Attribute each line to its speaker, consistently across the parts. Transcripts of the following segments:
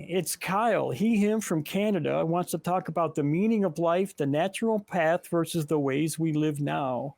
Speaker 1: it's Kyle, him from Canada, wants to talk about the meaning of life, the natural path versus the ways we live now.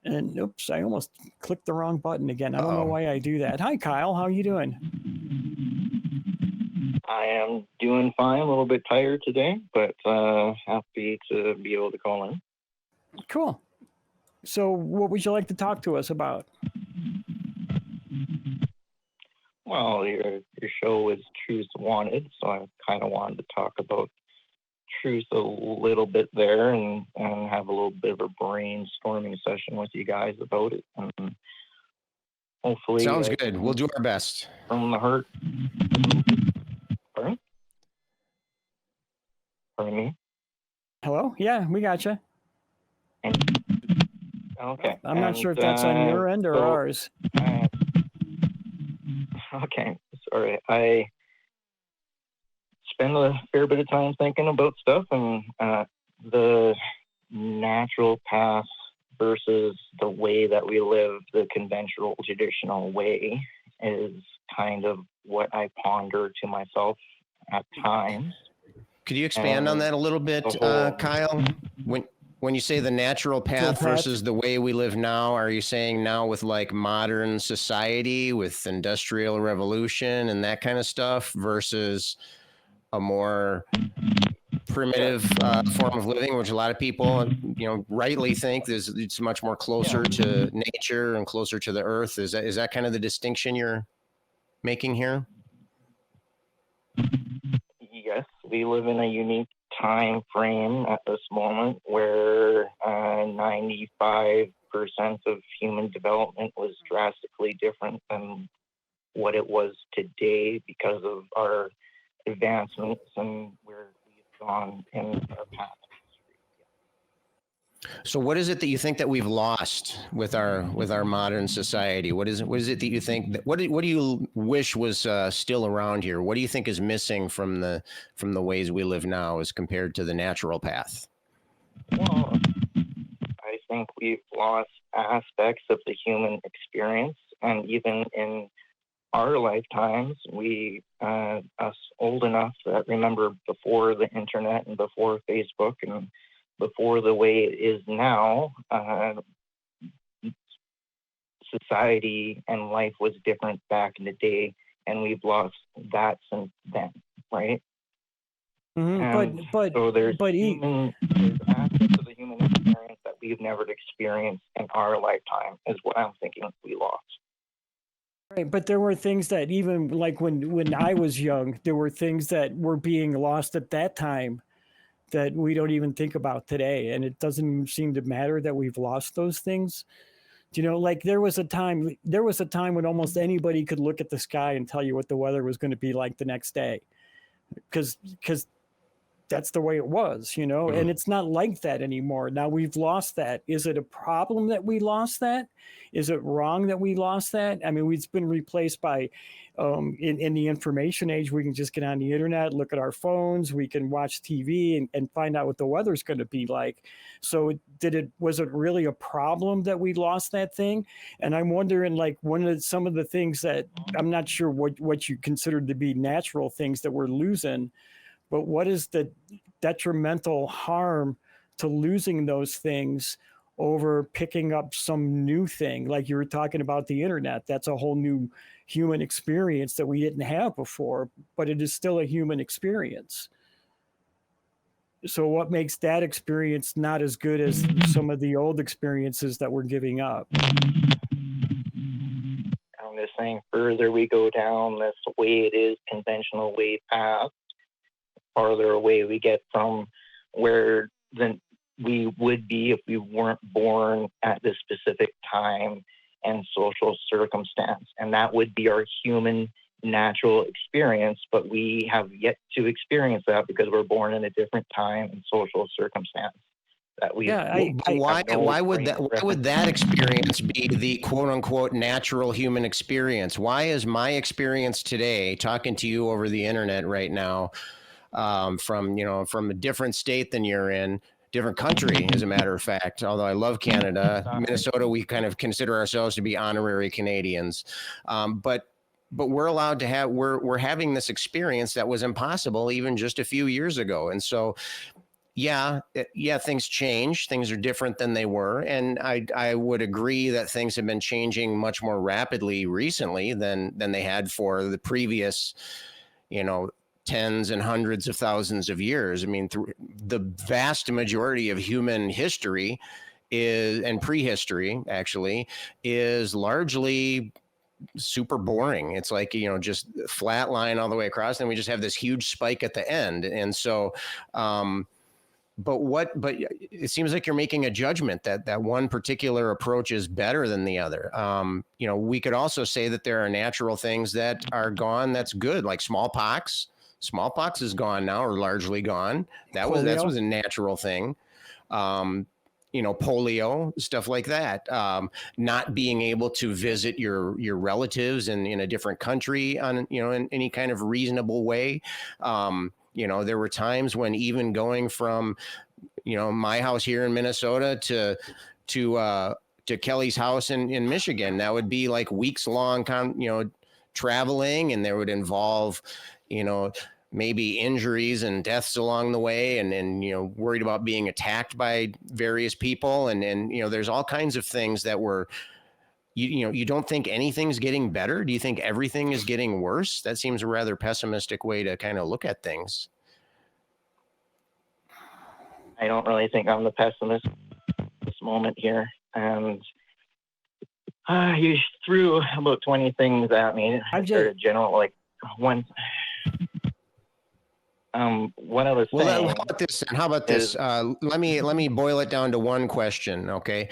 Speaker 1: And oops, I almost clicked the wrong button again. I don't know why I do that. Hi, Kyle. How are you doing?
Speaker 2: I am doing fine. A little bit tired today, but happy to be able to call in.
Speaker 1: Cool. So what would you like to talk to us about?
Speaker 2: Well, your show is Truth Wanted, so I kind of wanted to talk about truth a little bit there and have a little bit of a brainstorming session with you guys about it. And hopefully...
Speaker 3: Sounds good. We'll do our best.
Speaker 2: From the heart. Pardon? Pardon me?
Speaker 1: Hello? Yeah, we got you.
Speaker 2: Okay.
Speaker 1: I'm not sure if that's on your end or ours.
Speaker 2: Okay. Sorry. I spend a fair bit of time thinking about stuff, and the natural path versus the way that we live, the conventional, traditional way, is kind of what I ponder to myself at times.
Speaker 3: Could you expand on that a little bit, Kyle? When you say the natural path versus the way we live now, are you saying now with like modern society, with industrial revolution and that kind of stuff, versus a more primitive form of living, which a lot of people, rightly think it's much more closer to nature and closer to the earth? Is that kind of the distinction you're making here?
Speaker 2: Yes, we live in a unique time frame at this moment where 95% of human development was drastically different than what it was today because of our advancements and where we've gone in our path.
Speaker 3: So what is it that you think that we've lost with our modern society? What is it that you think what do you wish was still around here? What do you think is missing from the ways we live now as compared to the natural path?
Speaker 2: Well, I think we've lost aspects of the human experience, and even in our lifetimes, us old enough that remember before the internet and before Facebook and before the way it is now, society and life was different back in the day, and we've lost that since then, right?
Speaker 1: Mm-hmm.
Speaker 2: So there's aspects of the human experience that we've never experienced in our lifetime, is what I'm thinking we lost.
Speaker 1: Right, but there were things that even like when I was young, there were things that were being lost at that time that we don't even think about today. And it doesn't seem to matter that we've lost those things. Like there was a time when almost anybody could look at the sky and tell you what the weather was going to be like the next day. Because that's the way it was, and it's not like that anymore. Now we've lost that. Is it a problem that we lost that? Is it wrong that we lost that? I mean, it's been replaced by, in the information age, we can just get on the internet, look at our phones, we can watch TV and find out what the weather's going to be like. So was it really a problem that we lost that thing? And I'm wondering, like, some of the things that I'm not sure what you consider to be natural things that we're losing, but what is the detrimental harm to losing those things over picking up some new thing? Like you were talking about the internet, that's a whole new human experience that we didn't have before, but it is still a human experience. So what makes that experience not as good as some of the old experiences that we're giving up?
Speaker 2: I'm just saying, further we go down this way it is conventional way path, farther away we get from where we would be if we weren't born at this specific time and social circumstance. And that would be our human natural experience, but we have yet to experience that because we're born in a different time and social circumstance.
Speaker 3: Why would that experience be the quote unquote natural human experience? Why is my experience today, talking to you over the internet right now, from a different state than you're in, different country, as a matter of fact, although I love Canada, Minnesota, we kind of consider ourselves to be honorary Canadians. But but we're allowed to have, we're having this experience that was impossible even just a few years ago. And so, yeah, things change. Things are different than they were. And I would agree that things have been changing much more rapidly recently than they had for the previous, tens and hundreds of thousands of years. I mean, the vast majority of human history and prehistory actually is largely super boring. It's like, just flat line all the way across. And we just have this huge spike at the end. And so, but it seems like you're making a judgment that one particular approach is better than the other. We could also say that there are natural things that are gone. That's good. Like smallpox. Smallpox is gone now, or largely gone. That was a natural thing. Polio, stuff like that. Not being able to visit your relatives in a different country in any kind of reasonable way. There were times when even going from, my house here in Minnesota to Kelly's house in Michigan, that would be like weeks long, traveling, and there would involve, maybe injuries and deaths along the way, and worried about being attacked by various people. And there's all kinds of things that were, you don't think anything's getting better. Do you think everything is getting worse? That seems a rather pessimistic way to kind of look at things.
Speaker 2: I don't really think I'm the pessimist at this moment here. And you threw about 20 things at me.
Speaker 1: I've
Speaker 2: just general, like one. What I was saying.
Speaker 3: How about this? Let me boil it down to one question. Okay.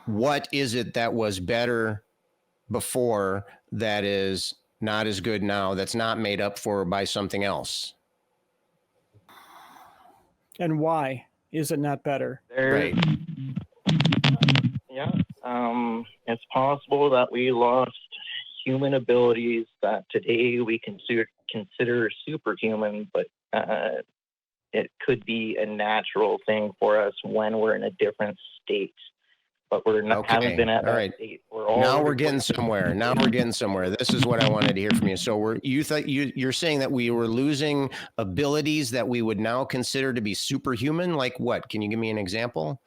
Speaker 3: What is it that was better before that is not as good now, that's not made up for by something else?
Speaker 1: And why is it not better?
Speaker 3: Right.
Speaker 2: Yeah. It's possible that we lost human abilities that today we consider superhuman, but it could be a natural thing for us when we're in a different state. But we're not, haven't been at that state.
Speaker 3: Now we're getting somewhere. This is what I wanted to hear from you. So you're saying that we were losing abilities that we would now consider to be superhuman? Like what? Can you give me an example?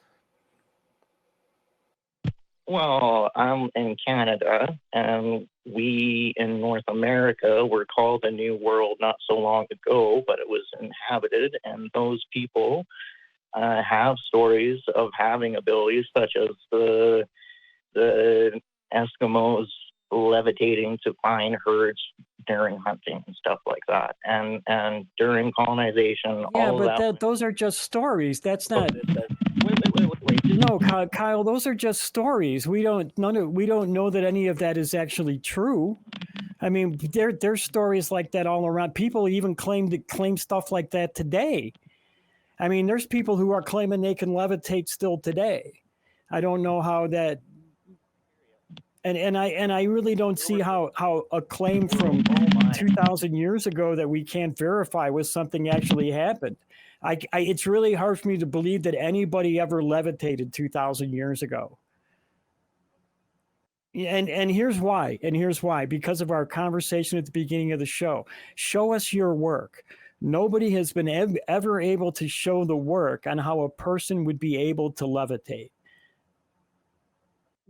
Speaker 2: Well, I'm in Canada, and we in North America were called a new world not so long ago, but it was inhabited, and those people have stories of having abilities such as the Eskimos levitating to find herds during hunting and stuff like that, and during colonization.
Speaker 1: Yeah, but those are just stories. That's not. Wait. No, Kyle, those are just stories. We don't know that any of that is actually true. I mean, there's stories like that all around. People even claim stuff like that today. I mean, there's people who are claiming they can levitate still today. I don't know how that, and I really don't see how a claim from 2,000 years ago that we can't verify was something actually happened. It's really hard for me to believe that anybody ever levitated 2,000 years ago. And here's why. Because of our conversation at the beginning of the show. Show us your work. Nobody has been ever able to show the work on how a person would be able to levitate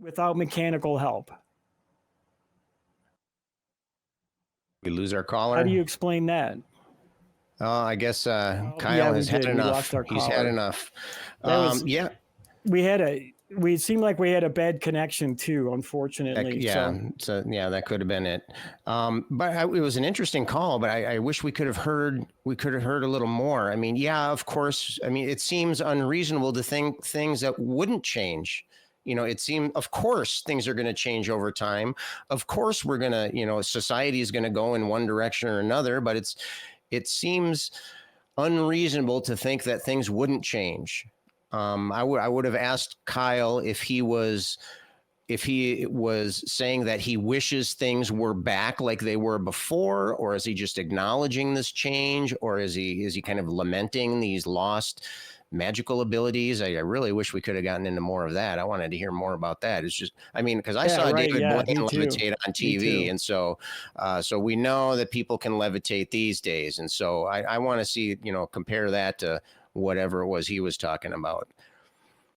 Speaker 1: without mechanical help.
Speaker 3: We lose our caller.
Speaker 1: How do you explain that?
Speaker 3: I guess Kyle has had enough. He's had enough. Yeah.
Speaker 1: We seemed like we had a bad connection too, unfortunately.
Speaker 3: So that could have been it. But it was an interesting call, but I wish we could have heard a little more. I mean, yeah, of course. I mean, it seems unreasonable to think things that wouldn't change. Of course, things are going to change over time. Of course, we're going to, society is going to go in one direction or another, but it seems unreasonable to think that things wouldn't change. I would have asked Kyle if he was saying that he wishes things were back like they were before, or is he just acknowledging this change, or is he kind of lamenting these lost magical abilities. I really wish we could have gotten into more of that. I wanted to hear more about that. It's just, I mean, because I saw David Blaine levitate on TV, and so so we know that people can levitate these days, and so I want to see, compare that to whatever it was he was talking about.